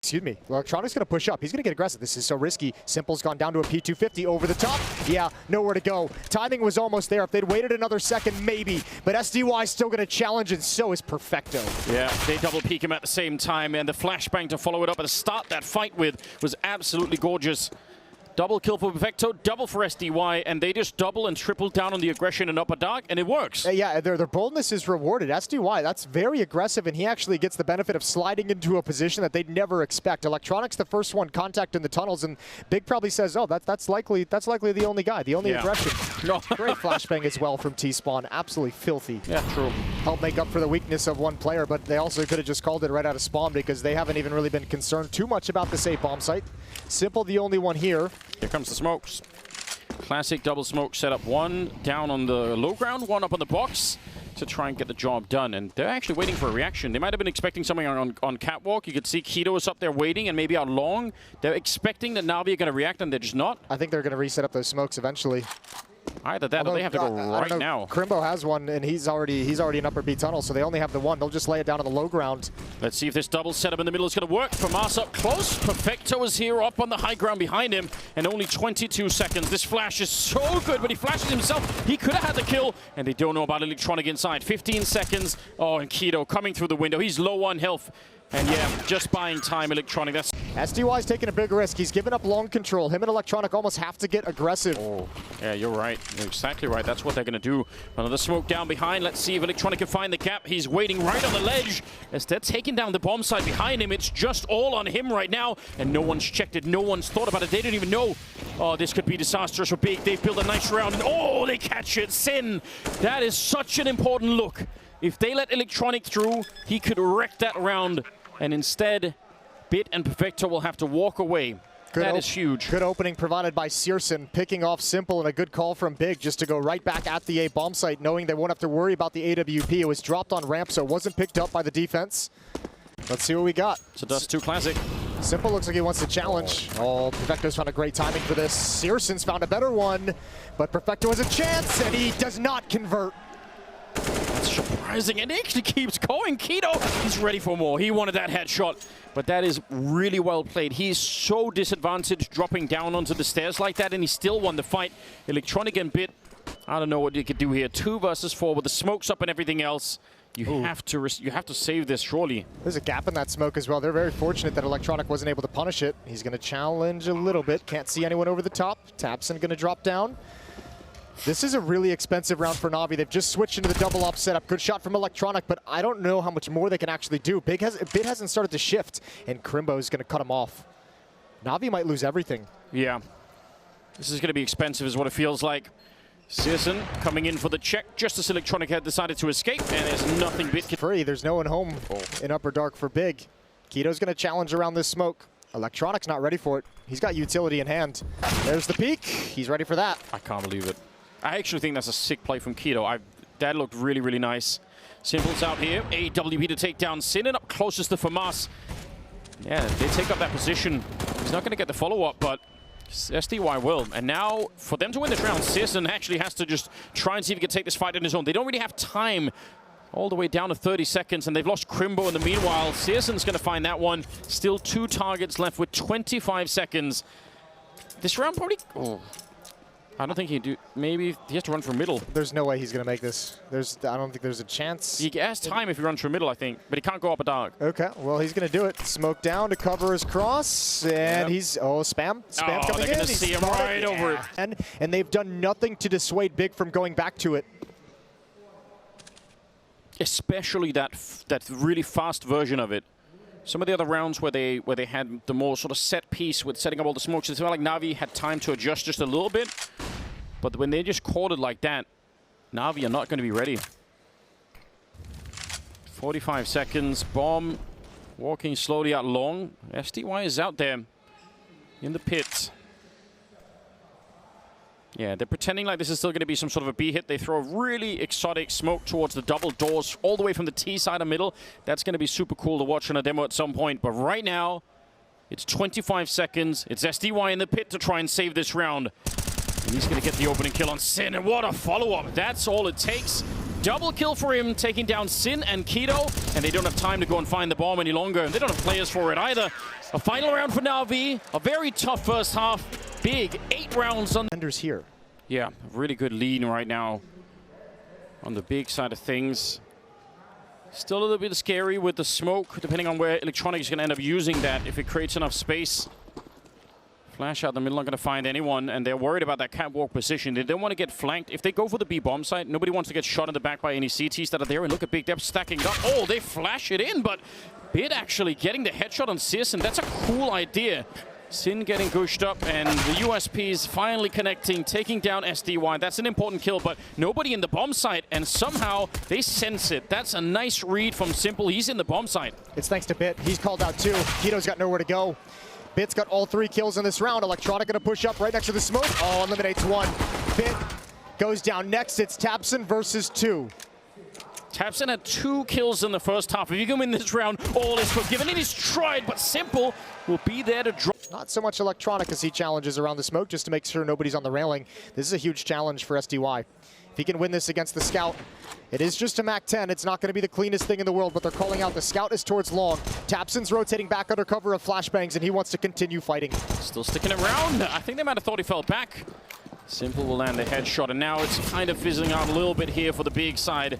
excuse me, Electronic's going to push up. He's going to get aggressive. This is so risky. Simple's gone down to a P250 over the top. Yeah, nowhere to go. Timing was almost there. If they'd waited another second, maybe. But SDY's still going to challenge, and so is Perfecto. Yeah, they double peek him at the same time, and the flashbang to follow it up and to start that fight with was absolutely gorgeous. Double kill for Perfecto, double for SDY, and they just double and triple down on the aggression in upper dark, and it works. Yeah, their boldness is rewarded. SDY, that's very aggressive, and he actually gets the benefit of sliding into a position that they'd never expect. Electronic's the first one contact in the tunnels, and Big probably says, oh, that's likely the only guy, the only aggression. No. Great flashbang as well from T-Spawn, absolutely filthy. Yeah, true. Helped make up for the weakness of one player, but they also could have just called it right out of spawn because they haven't even really been concerned too much about this A bomb site. Simple, the only one here. Here comes the smokes. Classic double smoke setup. One down on the low ground, one up on the box to try and get the job done. And they're actually waiting for a reaction. They might have been expecting something on catwalk. You could see Keto is up there waiting and maybe out long. They're expecting that NAVI are going to react, and they're just not. I think they're going to reset up those smokes eventually. Either that or they have to go right now. Krimbo has one, and he's already in upper B tunnel, so they only have the one. They'll just lay it down on the low ground. Let's see if this double setup in the middle is going to work. Famas up close. Perfecto is here up on the high ground behind him, and only 22 seconds. This flash is so good, but he flashes himself. He could have had the kill, and they don't know about Electronic inside. 15 seconds. Oh, and Keto coming through the window. He's low on health. And yeah, just buying time, Electronic. That's SDY's taking a big risk. He's given up long control. Him and Electronic almost have to get aggressive. Oh, yeah, you're right. You're exactly right. That's what they're going to do. Another smoke down behind. Let's see if Electronic can find the gap. He's waiting right on the ledge. As they're taking down the bomb site behind him, it's just all on him right now. And no one's checked it. No one's thought about it. They didn't even know. Oh, this could be disastrous for Big. They've built a nice round. And oh, they catch it. Sin. That is such an important look. If they let Electronic through, he could wreck that round. And instead, Bit and Perfecto will have to walk away. That is huge. Good opening provided by Syrson, picking off Simple, and a good call from Big just to go right back at the A bomb site, knowing they won't have to worry about the AWP. It was dropped on ramp, so it wasn't picked up by the defense. Let's see what we got. It's a DUST2 classic. Simple looks like he wants to challenge. Oh, Perfecto's found a great timing for this. Syrson's found a better one, but Perfecto has a chance, and he does not convert. That's surprising, and he actually keeps going. Keto, he's ready for more. He wanted that headshot, but that is really well played. He's so disadvantaged dropping down onto the stairs like that, and he still won the fight. Electronic and Bit, I don't know what you could do here. 2 versus 4 with the smokes up and everything else. You have to save this, surely. There's a gap in that smoke as well. They're very fortunate that Electronic wasn't able to punish it. He's going to challenge a little bit. Can't see anyone over the top. Tabsen going to drop down. This is a really expensive round for NAVI. They've just switched into the double up setup. Good shot from Electronic, but I don't know how much more they can actually do. Bit hasn't started to shift, and Krimbo is going to cut him off. NAVI might lose everything. Yeah. This is going to be expensive is what it feels like. Syrson coming in for the check just as Electronic had decided to escape, and there's nothing Bit can... Free. There's no one home in Upper Dark for Big. Keto's going to challenge around this smoke. Electronic's not ready for it. He's got utility in hand. There's the peek. He's ready for that. I can't believe it. I actually think that's a sick play from Keto. That looked really, really nice. Simple's out here. AWP to take down Sin, and up closest to Famas. Yeah, they take up that position. He's not going to get the follow-up, but SDY will. And now, for them to win this round, Syrson actually has to just try and see if he can take this fight on his own. They don't really have time. All the way down to 30 seconds, and they've lost Krimbo in the meanwhile. Syrson's going to find that one. Still 2 targets left with 25 seconds. This round probably... Oh. I don't think he do. Maybe he has to run for middle. There's no way he's going to make this. I don't think there's a chance. He has time if he runs for middle, I think, but he can't go up a dark. Okay, well, he's going to do it. Smoke down to cover his cross, and he's spam coming in. They're going to see him right over it. And they've done nothing to dissuade Big from going back to it. Especially that really fast version of it. Some of the other rounds where they had the more sort of set piece with setting up all the smokes, it felt like NAVI had time to adjust just a little bit. But when they just caught it like that, NAVI are not going to be ready. 45 seconds. Bomb walking slowly out long. SDY is out there in the pit. Yeah, they're pretending like this is still going to be some sort of a B hit. They throw a really exotic smoke towards the double doors all the way from the T side of middle. That's going to be super cool to watch on a demo at some point. But right now, it's 25 seconds. It's SDY in the pit to try and save this round. And he's going to get the opening kill on Sin. And what a follow-up. That's all it takes. Double kill for him, taking down Sin and Keto, and they don't have time to go and find the bomb any longer, and they don't have players for it either. A final round for NAVI, a very tough first half. Big 8 rounds on Defenders here. Yeah, really good lead right now on the big side of things. Still a little bit scary with the smoke, depending on where Electronic is going to end up using that, if it creates enough space. Flash out the middle, not going to find anyone, and they're worried about that catwalk position. They don't want to get flanked. If they go for the B bomb site, nobody wants to get shot in the back by any CTs that are there. And look at Big Depth stacking it up. Oh, they flash it in, but Bit actually getting the headshot on syrson. That's a cool idea. Sin getting gushed up, and the USPs finally connecting, taking down SDY. That's an important kill, but nobody in the bomb site, and somehow they sense it. That's a nice read from Simple. He's in the bomb site. It's thanks to Bit. He's called out too. Keto's got nowhere to go. Bit's got all 3 kills in this round. Electronic gonna push up right next to the smoke. Oh, eliminates 1. Bit goes down next. It's tabsen versus 2. tabsen had 2 kills in the first half. If you can win this round, all is forgiven. It is tried, but Simple will be there to drop. Not so much Electronic as he challenges around the smoke just to make sure nobody's on the railing. This is a huge challenge for SDY. If he can win this against the Scout, it is just a MAC-10. It's not going to be the cleanest thing in the world, but they're calling out the Scout is towards long. tabsen's rotating back under cover of flashbangs, and he wants to continue fighting. Still sticking around. I think they might have thought he fell back. Simple will land the headshot, and now it's kind of fizzling out a little bit here for the big side.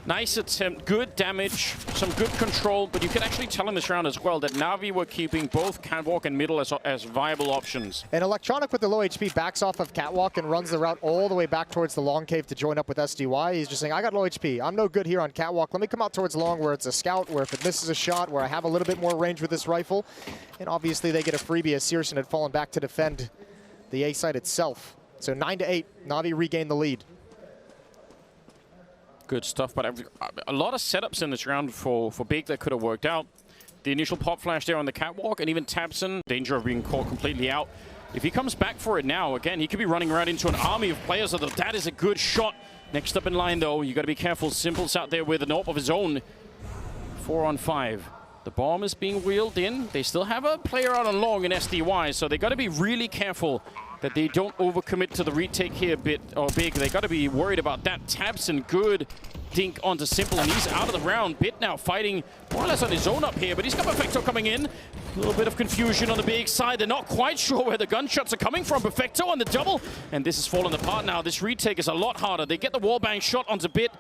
Nice attempt, good damage, some good control, but you can actually tell in this round as well that NAVI were keeping both Catwalk and Middle as viable options. And Electronic with the low HP backs off of Catwalk and runs the route all the way back towards the long cave to join up with SDY. He's just saying, I got low HP. I'm no good here on Catwalk. Let me come out towards long where it's a scout, where if it misses a shot, where I have a little bit more range with this rifle. And obviously they get a freebie as syrson had fallen back to defend the A site itself. So 9-8, NAVI regained the lead. Good stuff, but a lot of setups in this round for Big that could have worked out. The initial pop flash there on the catwalk, and even tabsen, danger of being caught completely out. If he comes back for it now, again, he could be running right into an army of players, although that is a good shot. Next up in line, though, you got to be careful. Simple's out there with an AWP of his own. 4 on 5. The bomb is being wheeled in. They still have a player out on long in SDY, so they got to be really careful that they don't overcommit to the retake here Big. They got to be worried about that. tabsen, good dink onto Simple, and he's out of the round. Bit now fighting more or less on his own up here, but he's got Perfecto coming in. A little bit of confusion on the big side. They're not quite sure where the gunshots are coming from. Perfecto on the double, and this is falling apart now. This retake is a lot harder. They get the wallbang shot onto Bit,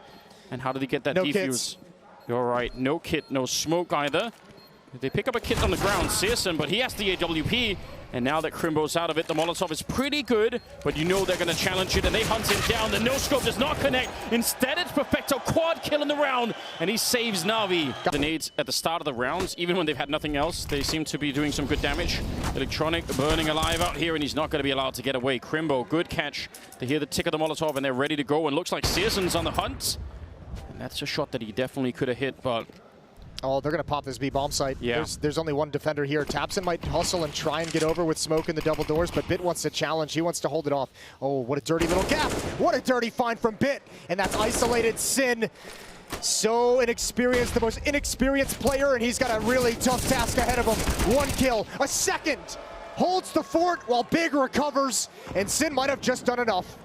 and how did he get that defuse? Kits. You're right, no kit, no smoke either. They pick up a kit on the ground, syrson, but he has the AWP. And now that Krimbo's out of it, the Molotov is pretty good, but you know they're going to challenge it, and they hunt him down. The no-scope does not connect. Instead, it's Perfecto, quad kill in the round, and he saves NAVI. The nades at the start of the rounds, even when they've had nothing else, they seem to be doing some good damage. Electronic burning alive out here, and he's not going to be allowed to get away. Krimbo, good catch. They hear the tick of the Molotov, and they're ready to go, and looks like syrson's on the hunt. And that's a shot that he definitely could have hit, but... Oh, they're going to pop this B bomb site. Yeah. There's only one defender here. tabsen might hustle and try and get over with smoke in the double doors, but Bit wants to challenge. He wants to hold it off. Oh, what a dirty little gap. What a dirty find from Bit. And that's isolated Sin. So inexperienced, the most inexperienced player, and he's got a really tough task ahead of him. 1 kill, a second. Holds the fort while Big recovers, and Sin might have just done enough.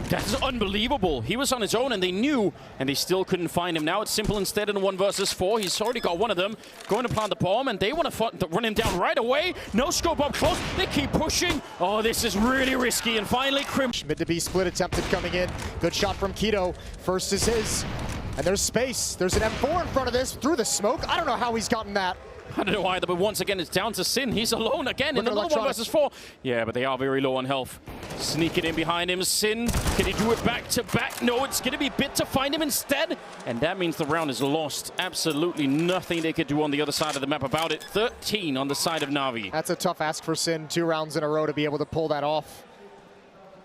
That's unbelievable. He was on his own, and they knew, and they still couldn't find him. Now it's Simple instead in a 1 versus 4. He's already got one of them. Going to plant the bomb, and they want to run him down right away. No scope up close. They keep pushing. Oh, this is really risky, and finally Krim. Mid to B split attempted coming in. Good shot from Keto. First is his. And there's space. There's an M4 in front of this through the smoke. I don't know how he's gotten that. I don't know either, but once again, it's down to Sin. He's alone again in another 1 versus 4. Yeah, but they are very low on health. Sneaking in behind him. Sin, can he do it back to back? No, it's going to be Bit to find him instead. And that means the round is lost. Absolutely nothing they could do on the other side of the map about it. 13 on the side of NAVI. That's a tough ask for Sin. 2 rounds in a row to be able to pull that off.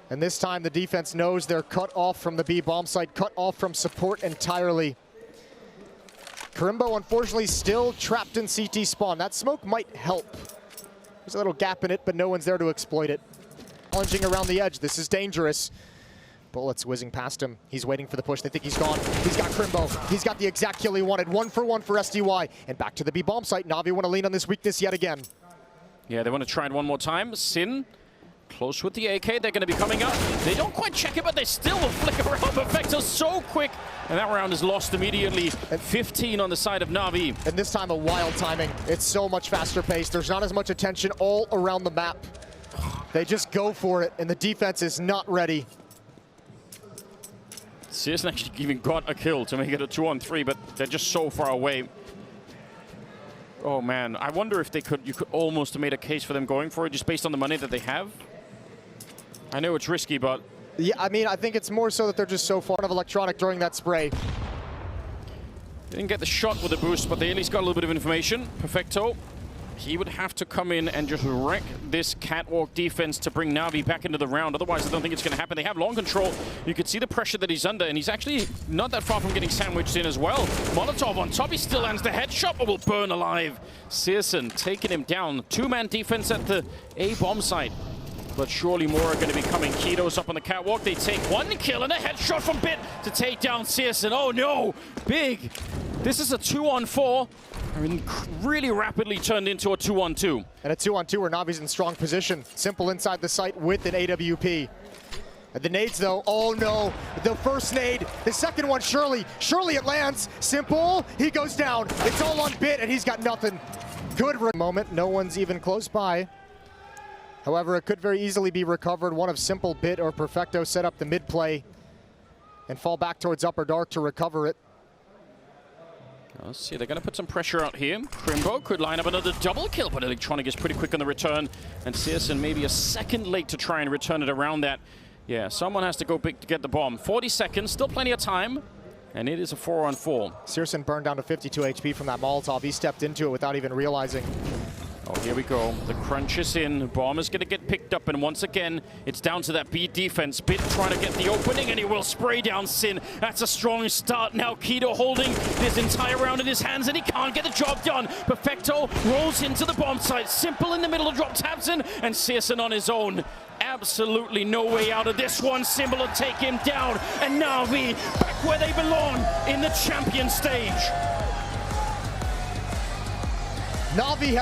And this time the defense knows they're cut off from the B bomb site, cut off from support entirely. Krimbo, unfortunately, still trapped in CT spawn. That smoke might help. There's a little gap in it, but no one's there to exploit it. Challenging around the edge. This is dangerous. Bullets whizzing past him. He's waiting for the push. They think he's gone. He's got Krimbo. He's got the exact kill he wanted. 1 for 1 for SDY. And back to the B bomb site. NAVI want to lean on this weakness yet again. Yeah, they want to try it one more time. Sin Close with the AK, they're going to be coming up. They don't quite check it, but they still will flick around. Perfecto so quick, and that round is lost immediately. 15 on the side of NAVI. And this time a wild timing. It's so much faster paced. There's not as much attention all around the map. They just go for it, and the defense is not ready. syrson actually even got a kill to make it a 2-on-3, but they're just so far away. Oh man, I wonder if you could almost have made a case for them going for it just based on the money that they have. I know it's risky, but... Yeah, I mean, I think it's more so that they're just so far out of electronic during that spray. They didn't get the shot with the boost, but they at least got a little bit of information. Perfecto, he would have to come in and just wreck this catwalk defense to bring NAVI back into the round. Otherwise, I don't think it's going to happen. They have long control. You can see the pressure that he's under, and he's actually not that far from getting sandwiched in as well. Molotov on top. He still lands the headshot, but will burn alive. syrson taking him down. Two-man defense at the A-bomb site. But surely more are going to be coming. k1to's up on the catwalk. They take one kill and a headshot from Bit to take down syrson. Oh no! Big! This is a 2-on-4. I mean, really rapidly turned into a 2-on-2. And a 2-on-2 where Navi's in strong position. Simple inside the site with an AWP. And the nades though, oh no. The first nade, the second one, surely it lands. Simple, he goes down. It's all on Bit and he's got nothing. Good moment, no one's even close by. However, it could very easily be recovered. One of Simple, Bit, or Perfecto set up the mid play and fall back towards upper dark to recover it. Let's see, they're going to put some pressure out here. Krimbo could line up another double kill, but Electronic is pretty quick on the return. And syrson maybe a second late to try and return it around that. Yeah, someone has to go big to get the bomb. 40 seconds, still plenty of time. And it is a 4-on-4. syrson burned down to 52 HP from that Molotov. He stepped into it without even realizing. Oh, here we go. The crunch is in. Bomb is going to get picked up, and once again, it's down to that B defense. Bit trying to get the opening, and he will spray down Sin. That's a strong start. Now k1to holding this entire round in his hands, and he can't get the job done. Perfecto rolls into the bomb site. Simple in the middle of drop tabsen, and syrson on his own. Absolutely no way out of this one. Simple will take him down, and NAVI back where they belong in the champion stage. NAVI